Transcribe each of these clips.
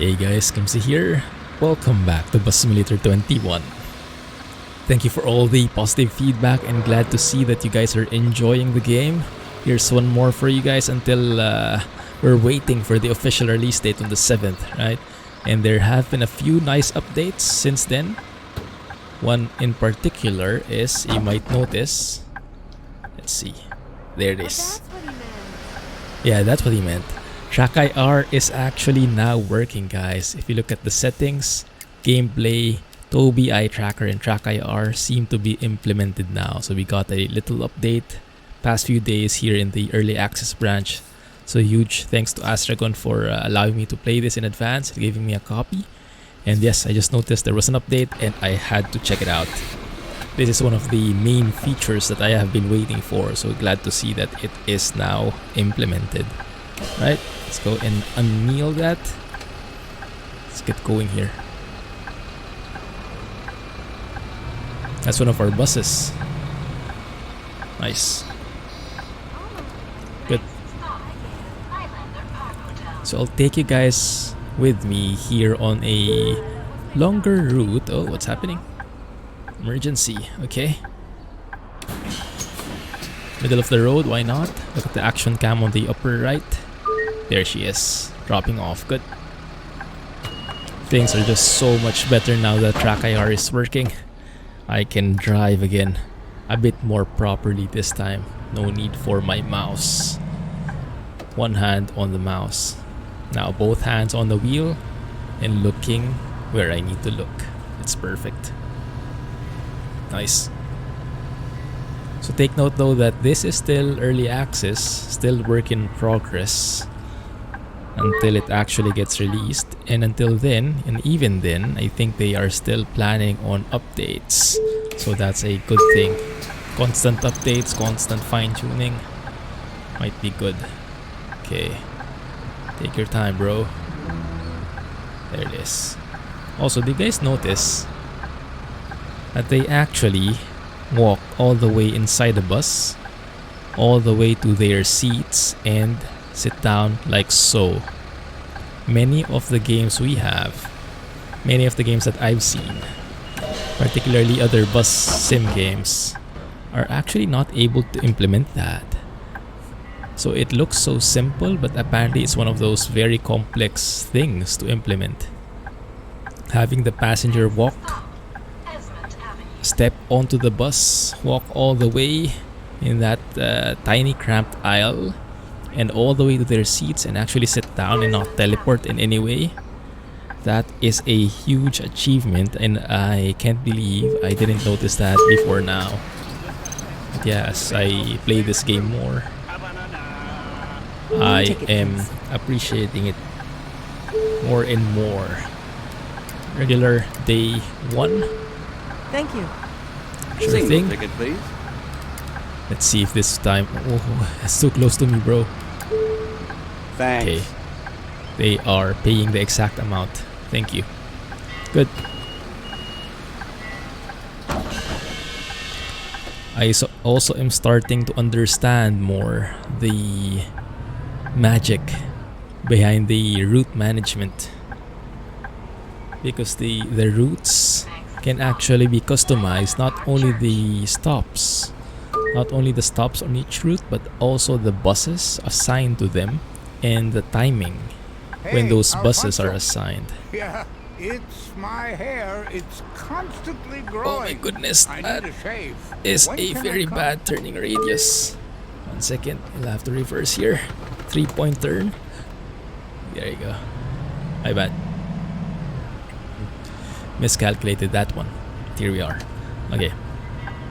Hey guys, Clumsy here. Welcome back to Bus Simulator 21. Thank you for all the positive feedback and glad to see that you guys are enjoying the game. Here's one more for you guys until we're waiting for the official release date on the 7th, right? And there have been a few nice updates since then. One in particular is, you might notice, let's see, there it is. Yeah, that's what he meant. TrackIR is actually now working, guys. If you look at the settings, gameplay, Tobii eye tracker and TrackIR seem to be implemented now. So we got a little update past few days here in the early access branch. So huge thanks to Astragon for allowing me to play this in advance, giving me a copy. And yes, I just noticed there was an update and I had to check it out. This is one of the main features that I have been waiting for. So glad to see that it is now implemented. Right, let's go and unkneel that. Let's get going here. That's one of our buses. Nice. Good. So I'll take you guys with me here on a longer route. Oh, what's happening? Emergency, okay. Middle of the road, why not? Look at the action cam on the upper right. There she is, dropping off. Good. Things are just so much better now that TrackIR is working. I can drive again a bit more properly this time. No need for my mouse. One hand on the mouse. Now both hands on the wheel and looking where I need to look. It's perfect. Nice. So take note though that this is still early access, still work in progress until it actually gets released. And until then, and even then, I think they are still planning on updates. So that's a good thing. Constant updates, constant fine-tuning might be good. Okay, take your time, bro. There it is. Also, did you guys notice that they actually walk all the way inside the bus, all the way to their seats and sit down like so? Many of the games we have, many of the games that I've seen, particularly other bus sim games, are actually not able to implement that. So it looks so simple, but apparently it's one of those very complex things to implement. Having the passenger walk, step onto the bus, walk all the way in that tiny cramped aisle and all the way to their seats and actually sit down and not teleport in any way. That is a huge achievement and I can't believe I didn't notice that before now. But yes, I play this game more, I am appreciating it more and more. Regular day 1. Thank you. Sure thing. Ticket, please. Let's see if this time. Oh, that's so close to me, bro. Thanks. Okay. They are paying the exact amount. Thank you. Good. I also am starting to understand more the magic behind the route management. Because the routes can actually be customized, not only the stops on each route, but also the buses assigned to them and the timing when those buses are assigned. Yeah, it's my hair. It's constantly growing. Oh my goodness, I that need a shave. is When a can I very come? bad turning radius. 1 second, I'll have to reverse here. 3-point turn. There you go. My bad. Miscalculated that one. Here we are. Okay.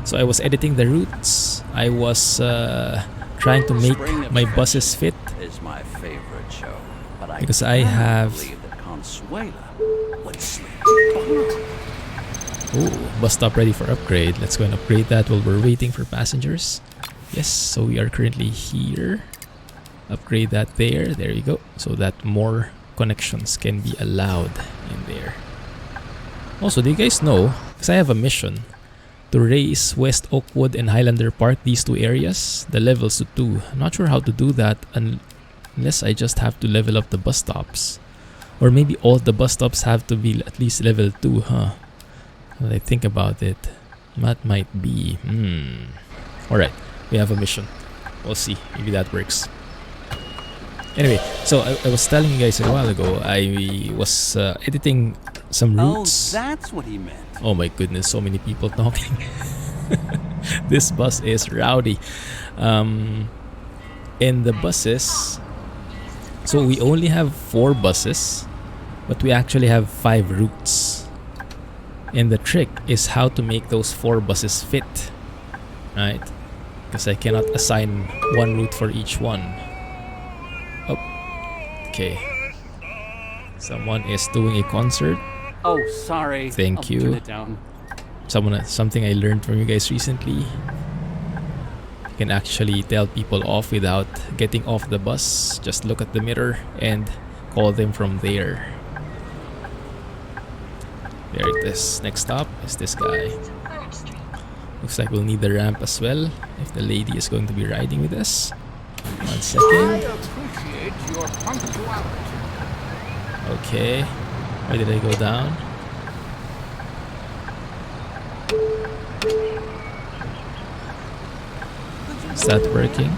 So I was editing the routes. I was trying to make my buses fit Is my favorite show, but I because I cannot have. believe that Consuela would sleep. Oh, bus stop ready for upgrade. Let's go and upgrade that while we're waiting for passengers. Yes, so we are currently here. Upgrade that there. There you go. So that more connections can be allowed in there. Also, do you guys know, because I have a mission to raise West Oakwood and Highlander Park, these two areas, the levels to 2. I'm not sure how to do that unless I just have to level up the bus stops. Or maybe all the bus stops have to be at least level 2, huh? When I think about it, that might be. Alright, we have a mission. We'll see. Maybe that works. Anyway, so I was telling you guys a while ago, I was editing some routes. Oh, that's what he meant. Oh my goodness, so many people talking. This bus is rowdy. In the buses, so we only have 4 buses, but we actually have 5 routes. And the trick is how to make those 4 buses fit, right? Because I cannot assign one route for each one. Oh, okay. Someone is doing a concert. Oh, sorry. Thank I'll you. Turn it down. Something I learned from you guys recently. You can actually tell people off without getting off the bus. Just look at the mirror and call them from there. There it is. Next stop is this guy. Looks like we'll need the ramp as well if the lady is going to be riding with us. 1 I second. appreciate your punctuality. Okay. Why did I go down? Is that working?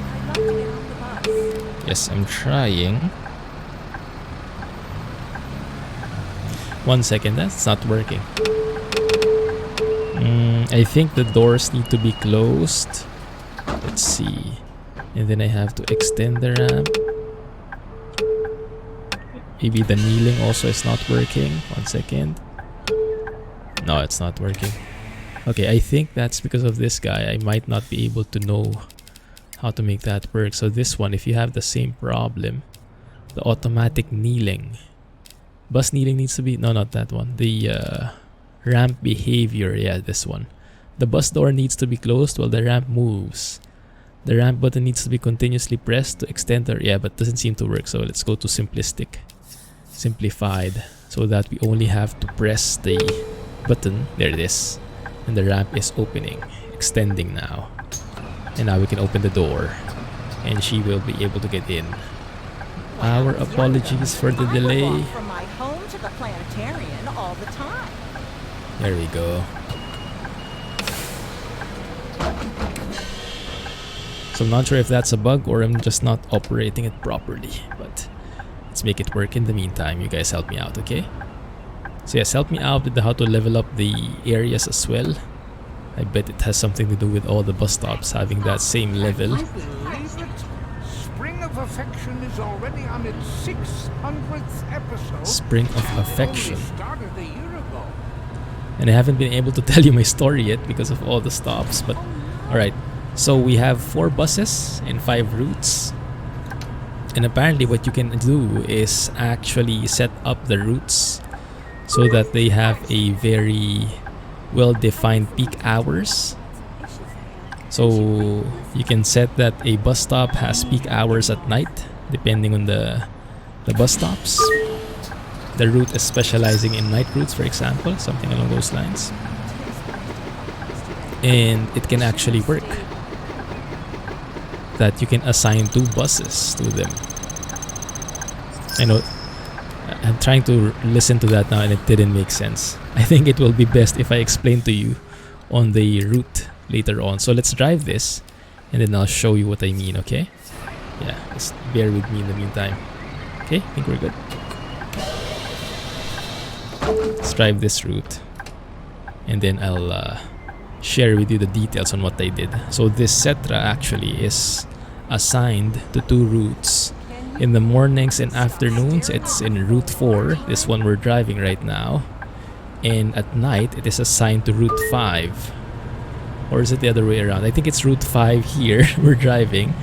Yes, I'm trying. 1 second, that's not working. I think the doors need to be closed. Let's see. And then I have to extend the ramp. Maybe the kneeling also is not working. 1 second. No, it's not working. Okay, I think that's because of this guy. I might not be able to know how to make that work. So this one, if you have the same problem, the automatic kneeling. Bus kneeling needs to be... No, not that one. The ramp behavior. Yeah, this one. The bus door needs to be closed while the ramp moves. The ramp button needs to be continuously pressed to extend the... Yeah, but doesn't seem to work. So let's go to simplistic. Simplified. So that we only have to press the button. There it is. And the ramp is opening. Extending now. And now we can open the door. And she will be able to get in. Our apologies for the delay. I walk from my home to the planetarium all the time. There we go. So I'm not sure if that's a bug or I'm just not operating it properly. But let's make it work in the meantime. You guys help me out, okay? So yes, help me out with how to level up the areas as well. I bet it has something to do with all the bus stops having that same level. Can you believe it? Spring of Affection is already on its 600th episode. Spring of Affection. Only started a year ago. And I haven't been able to tell you my story yet because of all the stops. But alright, so we have 4 buses and 5 routes. And apparently what you can do is actually set up the routes so that they have a very well-defined peak hours. So you can set that a bus stop has peak hours at night depending on the bus stops. The route is specializing in night routes, for example, something along those lines. And it can actually work that you can assign 2 buses to them. I know I'm trying to listen to that now and it didn't make sense. I think it will be best if I explain to you on the route later on. So let's drive this and then I'll show you what I mean, okay? Yeah, just bear with me in the meantime. Okay, I think we're good. Let's drive this route and then I'll share with you the details on what I did. So this Setra actually is assigned to 2 routes. In the mornings and afternoons, it's in Route 4, this one we're driving right now. And at night, it is assigned to Route 5. Or is it the other way around? I think it's Route 5 here, we're driving.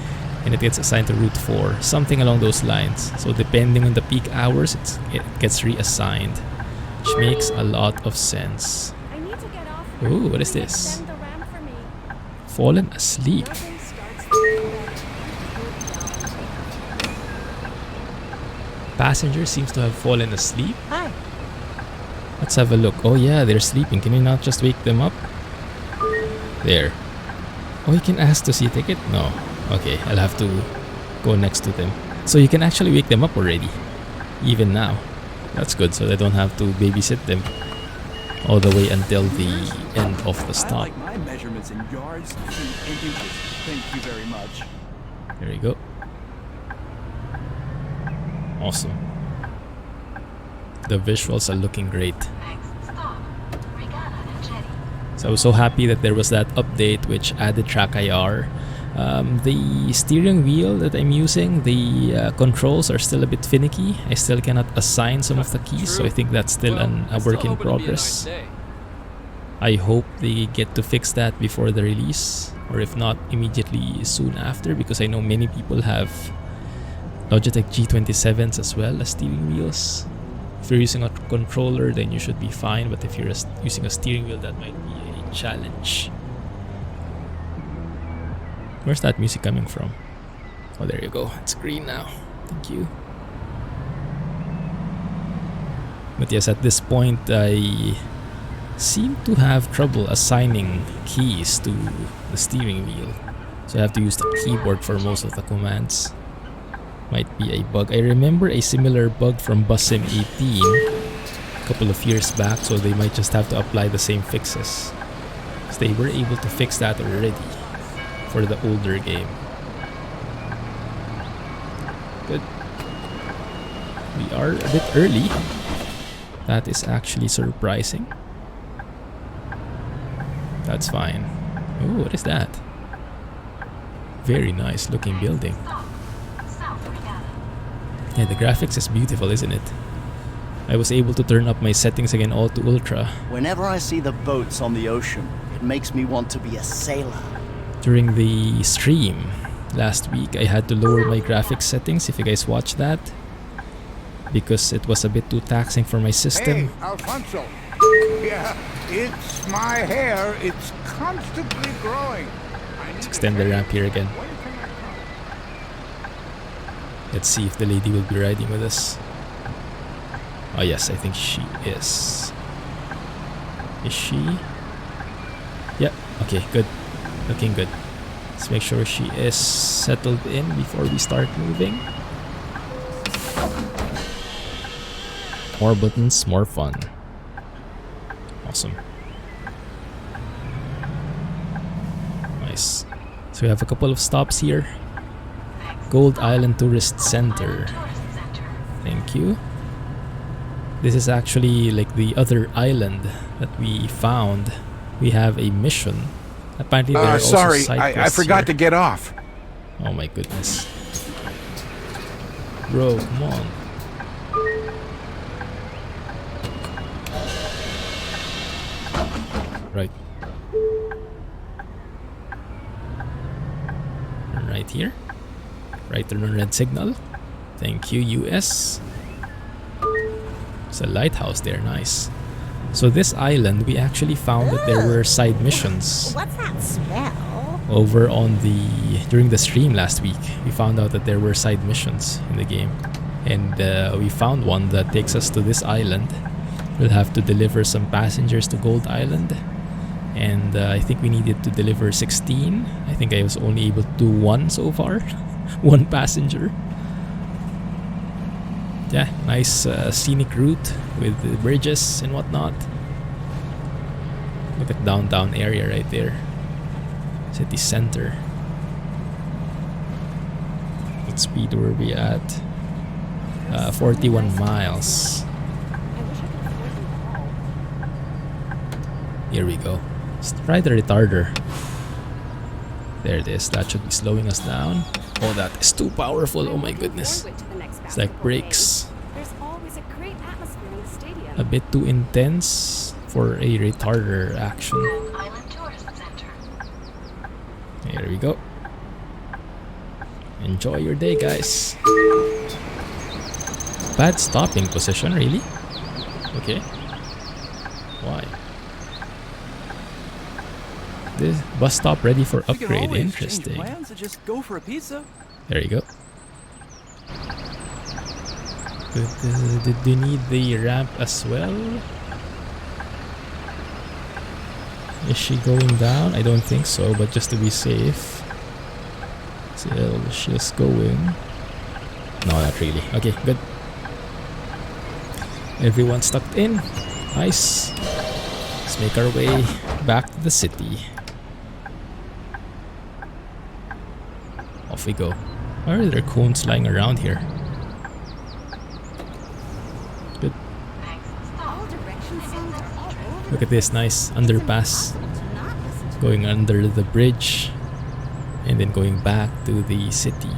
And it gets assigned to Route 4, something along those lines. So depending on the peak hours, it gets reassigned. Which makes a lot of sense. I need to get off. Ooh, what is this? Extend the ramp for me. Fallen asleep. Nothing starts the Passenger seems to have fallen asleep. Hi. Let's have a look. Oh yeah, they're sleeping. Can we not just wake them up? There. Oh, you can ask to see a ticket? No. Okay, I'll have to go next to them. So you can actually wake them up already. Even now. That's good, so I don't have to babysit them all the way until the end of the I stop. like my measurements in yards and inches. Thank you very much. There you go. Awesome. The visuals are looking great. So I was so happy that there was that update which added TrackIR. The steering wheel that I'm using, the controls are still a bit finicky. I still cannot assign some of the keys, so I think that's still a work in progress. I hope they get to fix that before the release, or if not, immediately soon after, because I know many people have Logitech G27s as well as steering wheels. If you're using a controller, then you should be fine, but if you're using a steering wheel, that might be a challenge. Where's that music coming from? Oh, there you go. It's green now. Thank you. But yes, at this point, I seem to have trouble assigning keys to the steering wheel. So I have to use the keyboard for most of the commands. Might be a bug. I remember a similar bug from BusSim 18 a couple of years back, so they might just have to apply the same fixes. So they were able to fix that already for the older game. Good. We are a bit early. That is actually surprising. That's fine. Oh, what is that? Very nice looking building. Yeah, the graphics is beautiful, isn't it? I was able to turn up my settings again all to ultra. Whenever I see the boats on the ocean, it makes me want to be a sailor. During the stream last week, I had to lower my graphics settings, if you guys watched that, because it was a bit too taxing for my system. Hey, Alfonso. Yeah, it's my hair. It's constantly growing. Let's extend the ramp here again. Let's see if the lady will be riding with us. Oh yes, I think she is. Is she? Yeah, okay, good. Looking good. Let's make sure she is settled in before we start moving. More buttons, more fun. Awesome. Nice. So we have a couple of stops here. Gold Island Tourist Center. Thank you. This is actually like the other island that we found. We have a mission. Apparently there are also sorry, side I quests forgot to here. get off. Oh my goodness. Bro, come on. Right. Turn right here. Right turn on red signal. Thank you, US. It's a lighthouse there, nice. So this island, we actually found that there were side missions. What's that smell? Over on during the stream last week, we found out that there were side missions in the game. And we found one that takes us to this island. We'll have to deliver some passengers to Gold Island. And I think we needed to deliver 16. I think I was only able to do one so far. One passenger. Yeah, nice scenic route with the bridges and whatnot. Look at downtown area right there. City center. What speed were we at? 41 miles. Here we go. Let's try the retarder. There it is. That should be slowing us down. Oh, that is too powerful. Oh my goodness. It's like brakes. There's always a great atmosphere in the stadium. A bit too intense for a retarder action. Here we go. Enjoy your day, guys. Bad stopping position, really? Okay. Why? This bus stop ready for We can upgrade. always Interesting. change plans and just go for a pizza. There you go. Did you need the ramp as well? Is she going down? I don't think so, but just to be safe. Still, she's going. No, not really. Okay, good. Everyone's tucked in. Nice. Let's make our way back to the city. Off we go. Why are there cones lying around here? Good. All direction signs are all over. Look at this nice underpass. To not listen to Going under the bridge. And then going back to the city.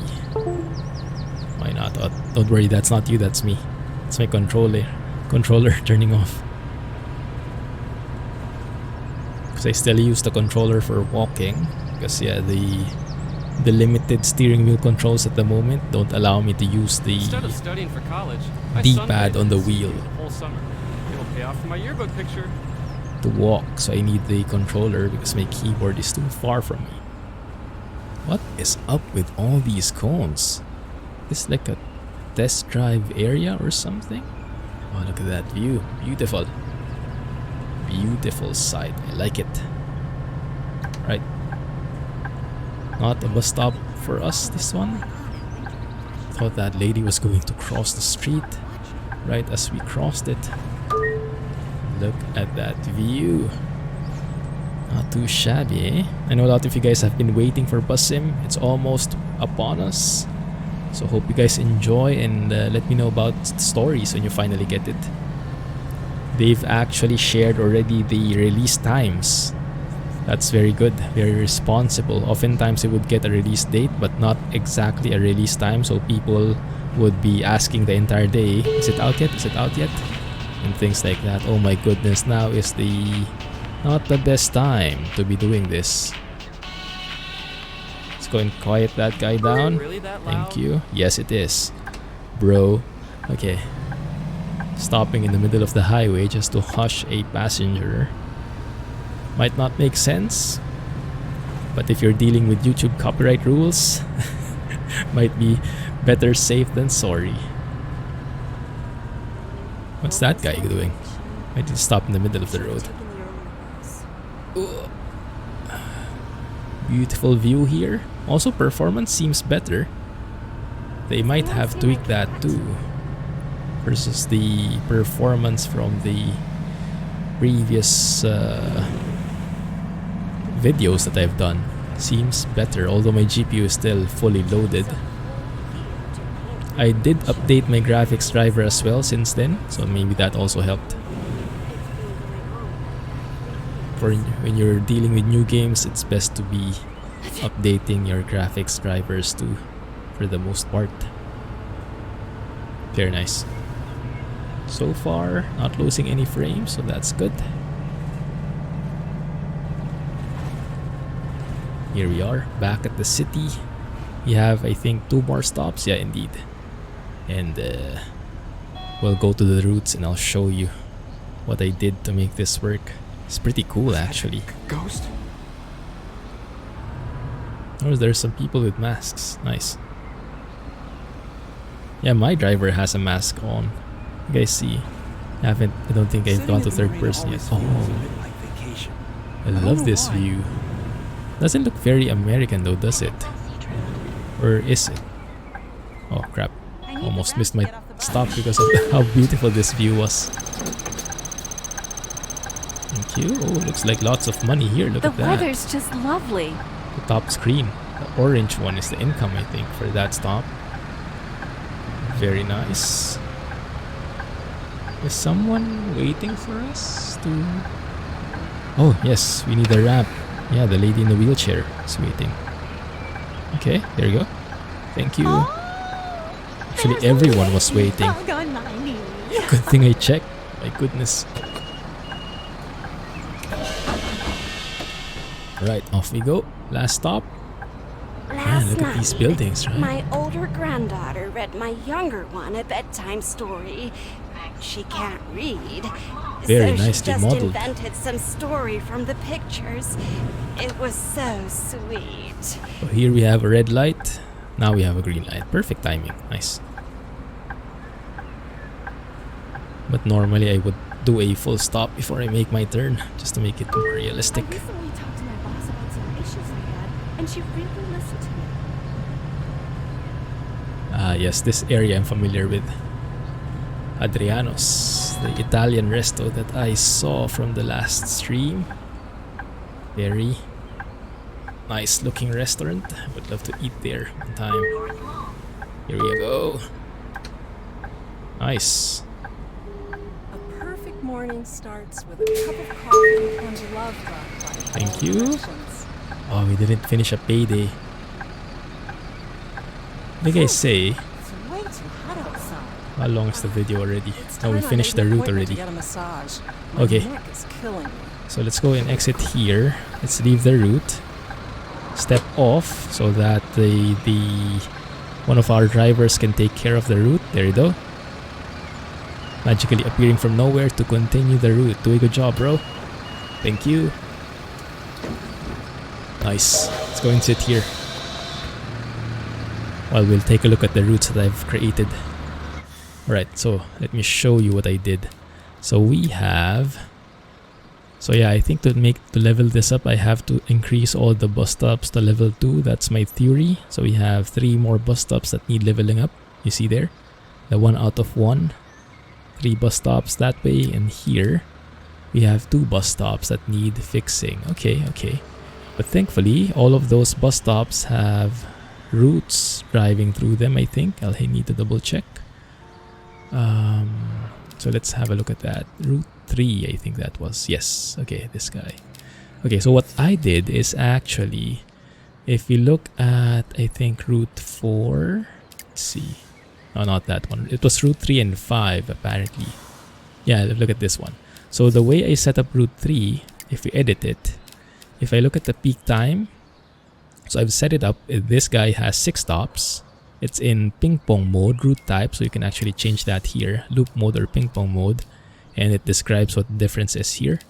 Why not? Oh, don't worry, that's not you, that's me. It's my controller turning off. Because I still use the controller for walking. Because yeah, the limited steering wheel controls at the moment don't allow me to use the Instead of studying for college, I D-pad on the sunbathing wheel the whole summer. It'll pay off for my yearbook picture. to walk, so I need the controller because my keyboard is too far from me. What is up with all these cones? Is like a test drive area or something? Oh, look at that view. Beautiful. Beautiful sight. I like it. Right. Not a bus stop for us, this one. Thought that lady was going to cross the street right as we crossed it. Look at that view. Not too shabby, eh? I know a lot of you guys have been waiting for Bus Sim. It's almost upon us. So hope you guys enjoy and let me know about stories when you finally get it. They've actually shared already the release times. That's very good, very responsible. Oftentimes they would get a release date but not exactly a release time, so people would be asking the entire day, is it out yet? Is it out yet? And things like that. Oh my goodness, now is the not the best time to be doing this. Let's go and quiet that guy down. Really that loud? Thank you. Yes, it is, bro. Okay. Stopping in the middle of the highway just to hush a passenger might not make sense, but if you're dealing with YouTube copyright rules, might be better safe than sorry. What's that guy doing? I did stop in the middle of the road. Beautiful view here. Also, performance seems better. They might have tweaked that too, versus the performance from the previous videos that I've done. Seems better, although my GPU is still fully loaded. I did update my graphics driver as well since then, so maybe that also helped. For when you're dealing with new games, it's best to be updating your graphics drivers too, for the most part. Very nice. So far, not losing any frames, so that's good. Here we are, back at the city. We have, I think, 2 more stops. Yeah, indeed. And we'll go to the routes and I'll show you what I did to make this work. It's pretty cool, actually. Ghost? Oh, there's some people with masks. Nice. Yeah, my driver has a mask on. You guys see? I don't think I've gone to third person yet. Oh, I love this view. Doesn't look very American though, does it? Or is it? Oh crap. Almost missed my stop because of how beautiful this view was. Thank you. Oh, looks like lots of money here. Look at that. The weather's just lovely. The top screen. The orange one is the income, I think, for that stop. Very nice. Is someone waiting for us to... Oh, yes. We need a ramp. Yeah, the lady in the wheelchair is waiting. Okay, there you go. Thank you. Actually, everyone was waiting. Good thing I checked. My goodness. Right, off we go. Last stop. Man, look at these buildings, right? My older granddaughter read my younger one a bedtime story. She can't read. Very so nicely she just modeled. invented some story from the pictures. It was so sweet. So here we have a red light. Now we have a green light. Perfect timing. Nice. But normally I would do a full stop before I make my turn, just to make it more realistic. I recently talked to my boss about some issues I had, and she really listened to me. Ah, yes, this area I'm familiar with. Adriano's. the Italian resto that I saw from the last stream. Very nice looking restaurant. Would love to eat there one time. Here we go. Nice. A perfect morning starts with a cup of coffee and love dropped by Thank all you. directions. Oh, we didn't finish a payday. What did I say? It's way too hot outside. How long is the video already? It's No, we time I finished made the an route appointment already. to get a massage. My Okay. neck is killing me. So let's go and exit here. Let's leave the route. Step off so that the one of our drivers can take care of the route. There you go. Magically appearing from nowhere to continue the route. Do a good job, bro. Thank you. Nice. Let's go and sit here. Well, we'll take a look at the routes that I've created. Alright, so let me show you what I did. So we have... So yeah, I think to level this up, I have to increase all the bus stops to level 2. That's my theory. So we have 3 more bus stops that need leveling up. You see there? The 1 out of 1. 3 bus stops that way, and here we have 2 bus stops that need fixing. Okay. But thankfully, all of those bus stops have routes driving through them, I think. I'll need to double check. So let's have a look at that. Route 3, I think that was. Yes. Okay, this guy. Okay, so what I did is actually, if we look at, I think, Route 4. Let's see. No, not that one. It was Route 3 and 5, apparently. Yeah, look at this one. So the way I set up Route 3, if we edit it, if I look at the peak time, so I've set it up. This guy has 6 stops. It's in ping pong mode, route type, so you can actually change that here. Loop mode or ping pong mode. And it describes what the difference is here.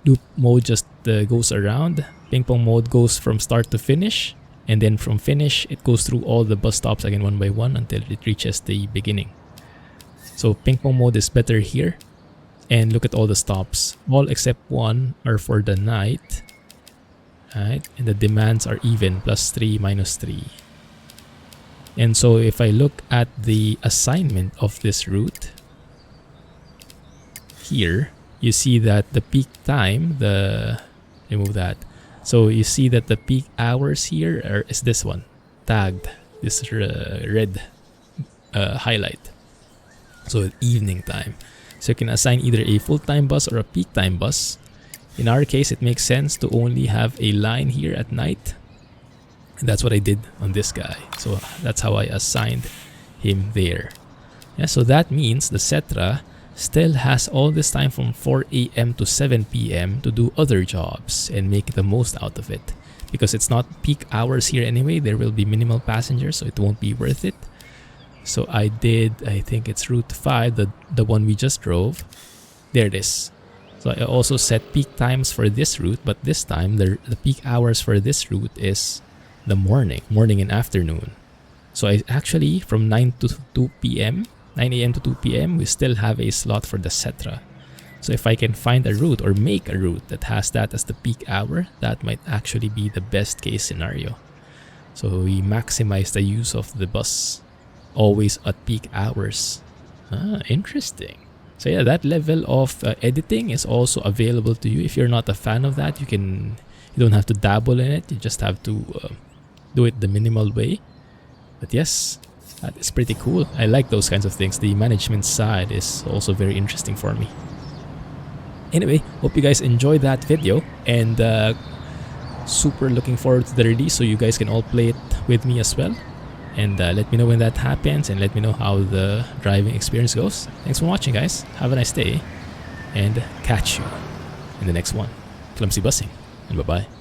Loop mode just goes around. Ping pong mode goes from start to finish. And then from finish, it goes through all the bus stops again one by one until it reaches the beginning. So ping pong mode is better here. And look at all the stops. All except 1 are for the night. Alright, and the demands are even, +3, -3. And so if I look at the assignment of this route, here, you see that the peak time, remove that. So you see that the peak hours here is this one, tagged, this red highlight. So evening time. So you can assign either a full-time bus or a peak time bus. In our case, it makes sense to only have a line here at night. And that's what I did on this guy. So that's how I assigned him there. Yeah, so that means the Setra still has all this time from 4 a.m. to 7 p.m. to do other jobs and make the most out of it. Because it's not peak hours here anyway, there will be minimal passengers, so it won't be worth it. So I think it's Route 5, the one we just drove. There it is. So I also set peak times for this route, but this time the peak hours for this route is the morning and afternoon. So I actually, from 9 to 2 p.m., 9 a.m. to 2 p.m., we still have a slot for the Setra. So if I can find a route or make a route that has that as the peak hour, that might actually be the best case scenario. So we maximize the use of the bus, always at peak hours. Interesting. So yeah, that level of editing is also available to you. If you're not a fan of that, you don't have to dabble in it. You just have to do it the minimal way. But yes, that is pretty cool. I like those kinds of things. The management side is also very interesting for me. Anyway, hope you guys enjoyed that video, and super looking forward to the release so you guys can all play it with me as well. And let me know when that happens, and let me know how the driving experience goes. Thanks for watching, guys. Have a nice day, and catch you in the next one. Clumsy busing, and bye-bye.